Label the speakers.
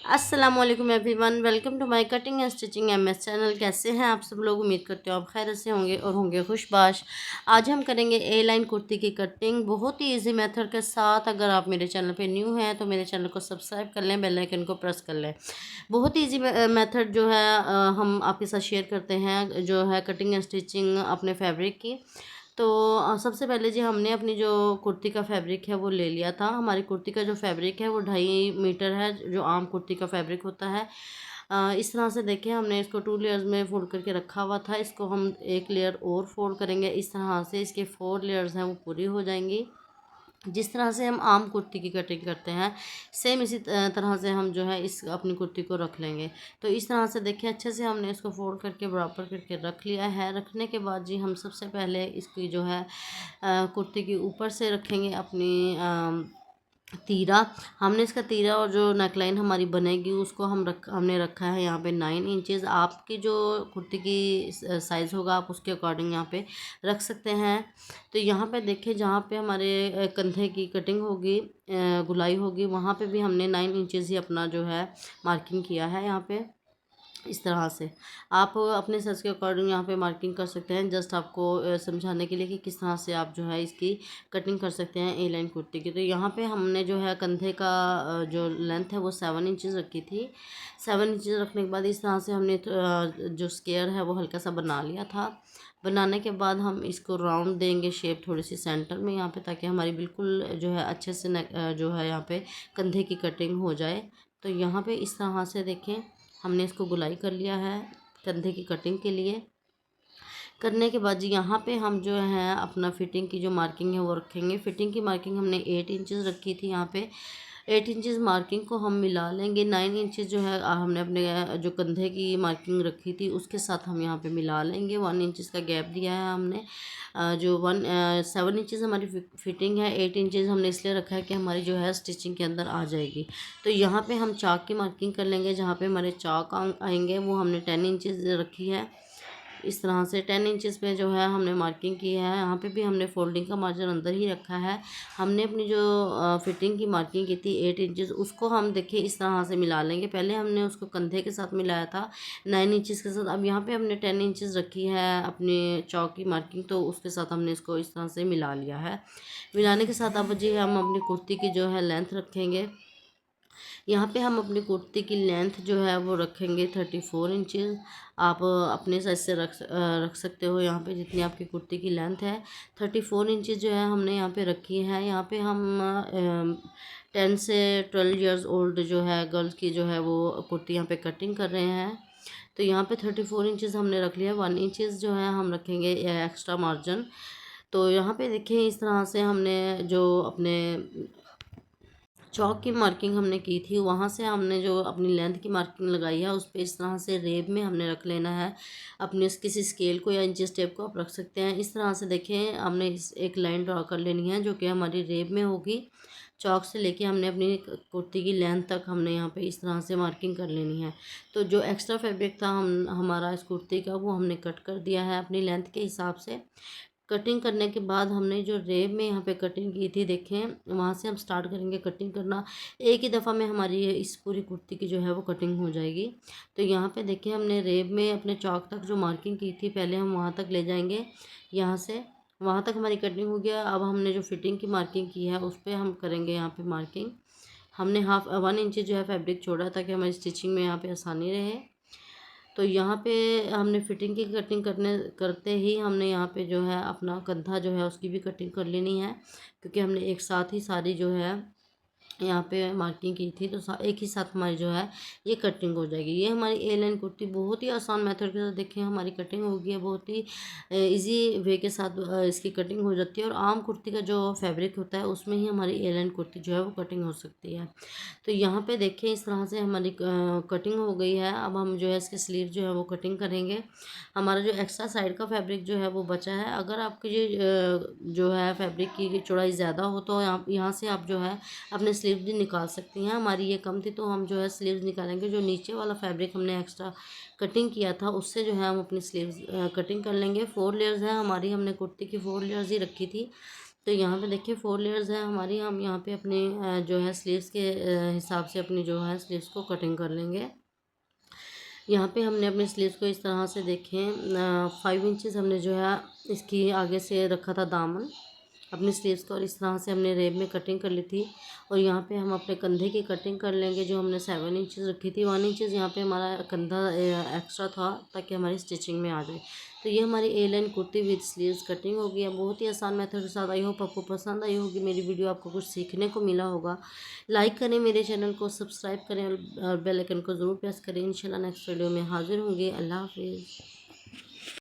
Speaker 1: अस्सलामुअलैकुम everyone, welcome to my cutting and stitching MS channel. कैसे हैं आप सब लोग? उम्मीद करते हो आप खैर से होंगे और होंगे खुशबाश। आज हम करेंगे ए लाइन कुर्ती की कटिंग बहुत ही इजी मेथड के साथ। अगर आप मेरे चैनल पे न्यू हैं तो मेरे चैनल को सब्सक्राइब कर लें, बेल आइकन को प्रेस कर लें। बहुत ही ईजी मेथड जो है हम आपके साथ शेयर करते हैं, जो है कटिंग एंड स्टिचिंग अपने फैब्रिक की। तो सबसे पहले जी हमने अपनी जो कुर्ती का फैब्रिक है वो ले लिया था। हमारी कुर्ती का जो फैब्रिक है वो 2.5 मीटर है, जो आम कुर्ती का फैब्रिक होता है। इस तरह से देखिए हमने इसको 2 लेयर्स में फोल्ड करके रखा हुआ था। इसको हम एक लेयर और फोल्ड करेंगे। इस तरह से इसके 4 लेयर्स हैं वो पूरी हो जाएंगी। जिस तरह से हम आम कुर्ती की कटिंग करते हैं सेम इसी तरह से हम जो है इस अपनी कुर्ती को रख लेंगे। तो इस तरह से देखिए अच्छे से हमने इसको फोल्ड करके बराबर करके रख लिया है। रखने के बाद जी हम सबसे पहले इसकी जो है कुर्ती के ऊपर से रखेंगे अपनी तीरा। हमने इसका तीरा और जो नेकलाइन हमारी बनेगी उसको हमने रखा है यहाँ पे 9 इंचेस। आपकी जो कुर्ती की साइज़ होगा आप उसके अकॉर्डिंग यहाँ पे रख सकते हैं। तो यहाँ पे देखिए जहाँ पे हमारे कंधे की कटिंग होगी, गुलाई होगी, वहाँ पे भी हमने 9 इंचेस ही अपना जो है मार्किंग किया है। यहाँ पे इस तरह से आप अपने साइज़ के अकॉर्डिंग यहाँ पे मार्किंग कर सकते हैं। जस्ट आपको समझाने के लिए कि किस तरह से आप जो है इसकी कटिंग कर सकते हैं ए लाइन कुर्ती की। तो यहाँ पे हमने जो है कंधे का जो लेंथ है वो 7 इंचेस रखी थी। 7 इंचेस रखने के बाद इस तरह से हमने जो स्क्वायर है वो हल्का सा बना लिया था। बनाने के बाद हम इसको राउंड देंगे शेप थोड़ी सी सेंटर में यहाँ पे, ताकि हमारी बिल्कुल जो है अच्छे से जो है यहाँ पे कंधे की कटिंग हो जाए। तो यहाँ पे इस तरह से देखें हमने इसको गुलाई कर लिया है कंधे की कटिंग के लिए। करने के बाद जी यहाँ पे हम जो है अपना फिटिंग की जो मार्किंग है वो रखेंगे। फिटिंग की मार्किंग हमने 8 इंचेस रखी थी। यहाँ पे 8 इंचेस मार्किंग को हम मिला लेंगे। 9 इंचेस जो है हमने अपने जो कंधे की मार्किंग रखी थी उसके साथ हम यहाँ पे मिला लेंगे। 1 इंचेस का गैप दिया है हमने। जो 7 इंचेस हमारी फिटिंग है, 8 इंचेस हमने इसलिए रखा है कि हमारी जो है स्टिचिंग के अंदर आ जाएगी। तो यहाँ पे हम चाक की मार्किंग कर लेंगे। जहाँ पे हमारे चाक आएंगे वो हमने 10 इंचेस रखी है। इस तरह से 10 इंचेस पे जो है हमने मार्किंग की है। यहाँ पे भी हमने फोल्डिंग का मार्जिन अंदर ही रखा है। हमने अपनी जो फिटिंग की मार्किंग की थी 8 इंचेस, उसको हम देखिए इस तरह से मिला लेंगे। पहले हमने उसको कंधे के साथ मिलाया था 9 इंचेस के साथ। अब यहाँ पे हमने 10 इंचेस रखी है अपनी चौक की मार्किंग, तो उसके साथ हमने इसको इस तरह से मिला लिया है। मिलाने के साथ अब जी हम अपनी कुर्ती की जो है लेंथ रखेंगे। यहाँ पे हम अपनी कुर्ती की लेंथ जो है वो रखेंगे 34 इंचेस। आप अपने साइज से रख सकते हो यहाँ पे जितनी आपकी कुर्ती की लेंथ है। 34 इंचेस जो है हमने यहाँ पे रखी है। यहाँ पे हम 10 से 12 ईयर्स ओल्ड जो है गर्ल्स की जो है वो कुर्ती यहाँ पे कटिंग कर रहे हैं। तो यहाँ पे 34 इंचेस हमने रख लिया। 1 इंचेस जो है हम रखेंगे एक्स्ट्रा मार्जिन। तो यहाँ पे देखिए इस तरह से हमने जो अपने चौक की मार्किंग हमने की थी वहाँ से हमने जो अपनी लेंथ की मार्किंग लगाई है उस पर इस तरह से रेब में हमने रख लेना है। अपने किसी स्केल को या इंचेस टेप को आप रख सकते हैं। इस तरह से देखें हमने इस एक लाइन ड्रॉ कर लेनी है जो कि हमारी रेब में होगी। चौक से लेके हमने अपनी कुर्ती की लेंथ तक हमने यहाँ पे इस तरह से मार्किंग कर लेनी है। तो जो एक्स्ट्रा फैब्रिक था हमारा इस कुर्ती का वो हमने कट कर दिया है अपनी लेंथ के हिसाब से। कटिंग करने के बाद हमने जो रेब में यहाँ पे कटिंग की थी देखें वहाँ से हम स्टार्ट करेंगे कटिंग करना। एक ही दफ़ा में हमारी इस पूरी कुर्ती की जो है वो कटिंग हो जाएगी। तो यहाँ पे देखिए हमने रेब में अपने चौक तक जो मार्किंग की थी पहले हम वहाँ तक ले जाएंगे। यहाँ से वहाँ तक हमारी कटिंग हो गया। अब हमने जो फिटिंग की मार्किंग की है उस पर हम करेंगे यहाँ पे मार्किंग। हमने 1/2 इंच जो है फैब्रिक छोड़ा ताकि हमारी स्टिचिंग में यहाँ पे आसानी रहे। तो यहाँ पे हमने फिटिंग की कटिंग करते ही हमने यहाँ पे जो है अपना कंधा जो है उसकी भी कटिंग कर लेनी है, क्योंकि हमने एक साथ ही सारी जो है यहाँ पे मार्किंग की थी। तो एक ही साथ हमारी जो है ये कटिंग हो जाएगी। ये हमारी ए लाइन कुर्ती बहुत ही आसान मेथड के साथ देखिए हमारी कटिंग हो गई है। बहुत ही इजी वे के साथ इसकी कटिंग हो जाती है। और आम कुर्ती का जो फैब्रिक होता है उसमें ही हमारी ए लाइन कुर्ती जो है वो कटिंग हो सकती है। तो यहाँ पे देखिए इस तरह से हमारी कटिंग हो गई है। अब हम जो है इसके स्लीव जो है वो कटिंग करेंगे। हमारा जो एक्स्ट्रा साइड का फैब्रिक जो है वो बचा है। अगर आपकी जो है फैब्रिक की चौड़ाई ज़्यादा हो तो यहाँ से आप जो है अपने स्लीव भी निकाल सकती हैं। हमारी ये कम थी तो हम जो है स्लीव्स निकालेंगे। जो नीचे वाला फैब्रिक हमने एक्स्ट्रा कटिंग किया था उससे जो है हम अपनी स्लीव्स कटिंग कर लेंगे। 4 लेयर्स हैं हमारी, हमने कुर्ती की 4 लेयर्स ही रखी थी। तो यहाँ पे देखिए 4 लेयर्स हैं हमारी। हम यहाँ पे अपने जो है स्लीव्स के हिसाब से अपनी जो है स्लीव्स को कटिंग कर लेंगे। यहाँ पे हमने अपने स्लीव्स को इस तरह से देखें 5 इंचज़ हमने जो है इसकी आगे से रखा था दामन अपने स्लीव्स को, और इस तरह से हमने रेब में कटिंग कर ली थी। और यहाँ पे हम अपने कंधे की कटिंग कर लेंगे जो हमने 7 इंचज़ रखी थी। 1 इंचज़ यहाँ पे हमारा कंधा एक्स्ट्रा था ताकि हमारी स्टिचिंग में आ जाए। तो ये हमारी a line kurti with sleeves cutting हो गई है बहुत ही आसान मेथड के साथ। आई होप आपको पसंद आई होगी मेरी वीडियो, आपको कुछ सीखने को मिला होगा। लाइक करें मेरे चैनल को, सब्सक्राइब करें और बेल आइकन को ज़रूर प्रेस करें। इंशाल्लाह नेक्स्ट वीडियो में हाजिर होंगे। अल्लाह हाफिज़।